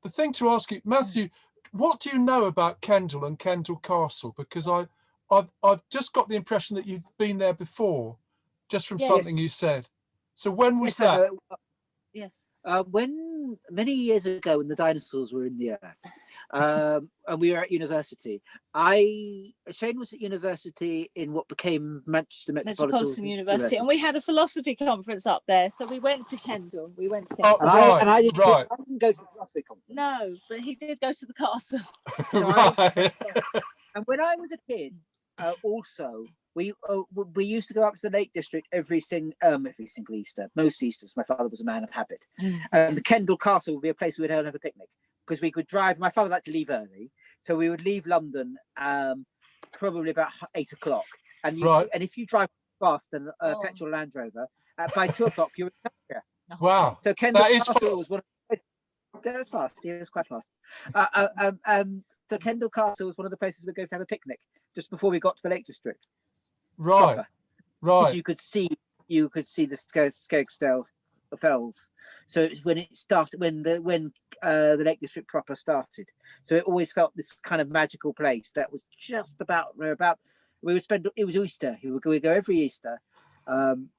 the thing to ask you, Matthew, what do you know about Kendal and Kendal Castle? Because I've just got the impression that you've been there before, just from something you said. So when was that? Yes. When many years ago, when the dinosaurs were in the earth, and we were at university, Shane was at university in what became Manchester Metropolitan University, and we had a philosophy conference up there, so we went to Kendal. I didn't go to the philosophy conference. No, but he did go to the castle. And when I was a kid, also. We used to go up to the Lake District every single Easter, most Easters. My father was a man of habit. And the Kendal Castle would be a place we would have a picnic, because we could drive. My father liked to leave early, so we would leave London probably about 8 o'clock. And if you drive fast and petrol Land Rover, by 2 o'clock you're in Cumbria. Wow! So Kendal Castle was one of that's fast. Yeah, it was quite fast. So Kendal Castle was one of the places we'd go to have a picnic just before we got to the Lake District. Right. Because you could see the Skegstale Fells. So it's when it started, when the Lake District proper started. So it always felt this kind of magical place that was just about we would spend. It was Easter. We would go every Easter. And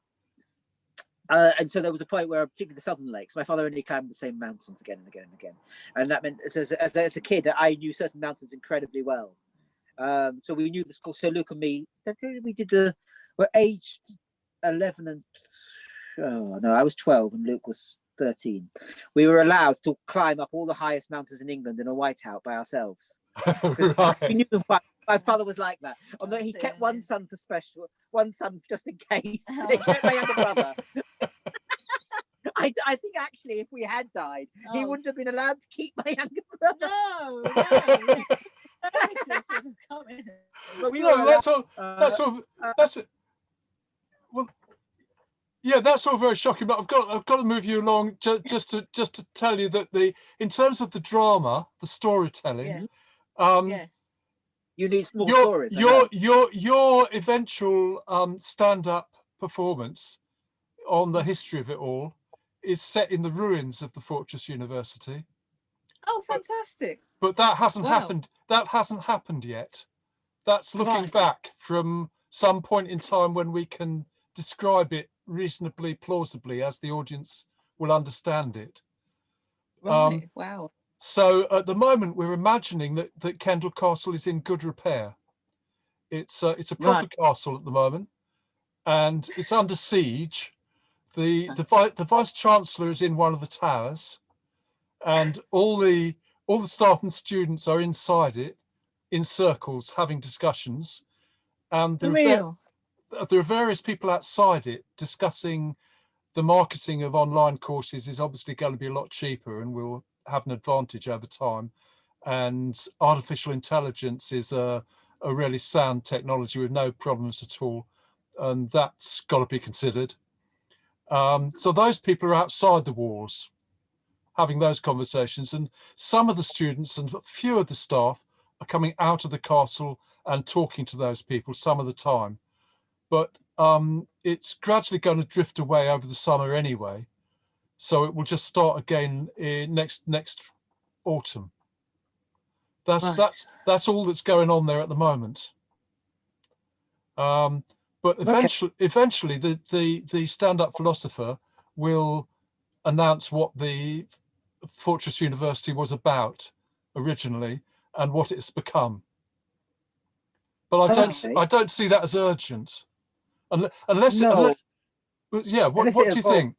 so there was a point where, particularly the Southern Lakes, my father only climbed the same mountains again and again and again, and that meant as a kid I knew certain mountains incredibly well. So we knew the school. So Luke and me, we're aged 11 and I was 12 and Luke was 13. We were allowed to climb up all the highest mountains in England in a whiteout by ourselves. We knew my father was like that. Although he kept one son just in case. He kept my younger brother. I think actually, if we had died, he wouldn't have been allowed to keep my younger brother. No. That's all very shocking. But I've got to move you along just to tell you that in terms of the drama, the storytelling, yes, you need more stories. Your eventual stand-up performance on the history of it all is set in the ruins of the Fortress University. Oh, fantastic! But that hasn't happened. That hasn't happened yet. That's looking back from some point in time when we can describe it reasonably plausibly, as the audience will understand it. Right. Wow. So at the moment, we're imagining that Kendal Castle is in good repair. It's a proper castle at the moment, and it's under siege. The vice chancellor is in one of the towers, and all the staff and students are inside it in circles having discussions. And there are various people outside it discussing the marketing of online courses is obviously going to be a lot cheaper and will have an advantage over time. And artificial intelligence is a really sound technology with no problems at all, and that's got to be considered. So those people are outside the walls having those conversations, and some of the students and a few of the staff are coming out of the castle and talking to those people some of the time. But it's gradually going to drift away over the summer anyway, so it will just start again next autumn. That's all that's going on there at the moment. But eventually, the stand-up philosopher will announce what the Fortress University was about originally and what it's become. But I don't see that as unless what do you think?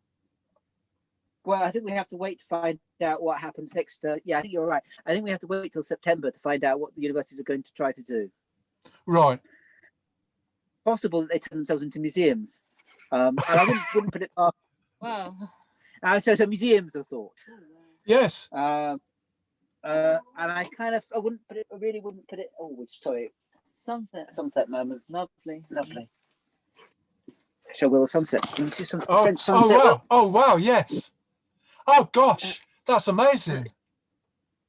Well, I think we have to wait to find out what happens next. I think you're right. I think we have to wait till September to find out what the universities are going to try to do. Right. Possible that they turn themselves into museums, and I wouldn't put it past. Wow. So museums are thought. Yes. And I wouldn't put it. I really wouldn't put it. Oh, sorry. Sunset moment. Lovely. Show Will sunset. Can you see some French sunset? Oh wow! Oh wow! Yes. Oh gosh, that's amazing.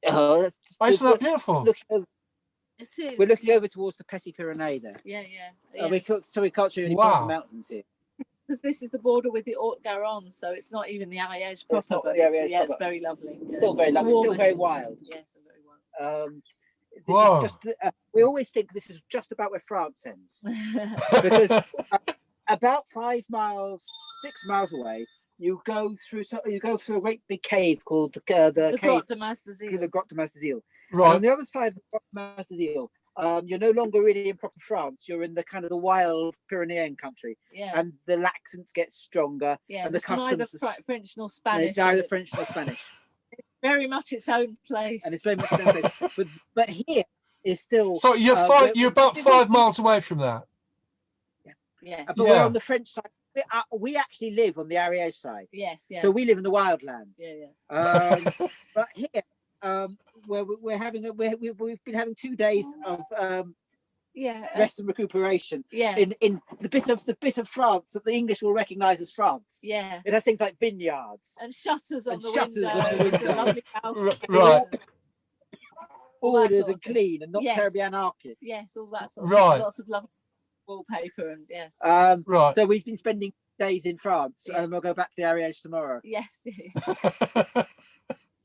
Oh, isn't that beautiful? It is. We're looking over towards the Petite Pyrenees there. Yeah. We can't show you any part of the mountains here. because this is the border with the Haute-Garonne, so it's not even the Ariège proper, not but the it's, Ariège yeah, it's proper. very lovely. Yeah. Still very lovely. warm, Still I very think. wild. Yes, very wild. This Wow. is just we always think this is just about where France ends, because about 5 miles, 6 miles away, you go through a great big cave called the cave, Grotte de Masdezil. the Grotte de Masdezil. Right. And on the other side of the Grotte de Masdezil, you're no longer really in proper France. You're in the kind of the wild Pyrenean country, Yeah. and the accents get stronger. Yeah, and the it's neither customs. French nor Spanish. It's neither French nor Spanish. Very much its own place. And it's very much the same place. But here is still. So you're you're about 5 miles away from that. Yeah. But we're on the French side. We actually live on the Ariège side. Yes. Yeah. So we live in the wildlands. Yeah. But here, where we've been having 2 days of rest and recuperation. Yeah. In the bit of France that the English will recognise as France. Yeah. It has things like vineyards and shutters on and the shutters window. on the It's a window. lovely balcony. Right. ordered sort of and thing. clean and not Yes. terribly anarchic. Yes, all that sort of Right. thing. Lots of lovely wallpaper and yes. Right. So we've been spending days in France, Yes. and we'll go back to the Ariège tomorrow. Yes.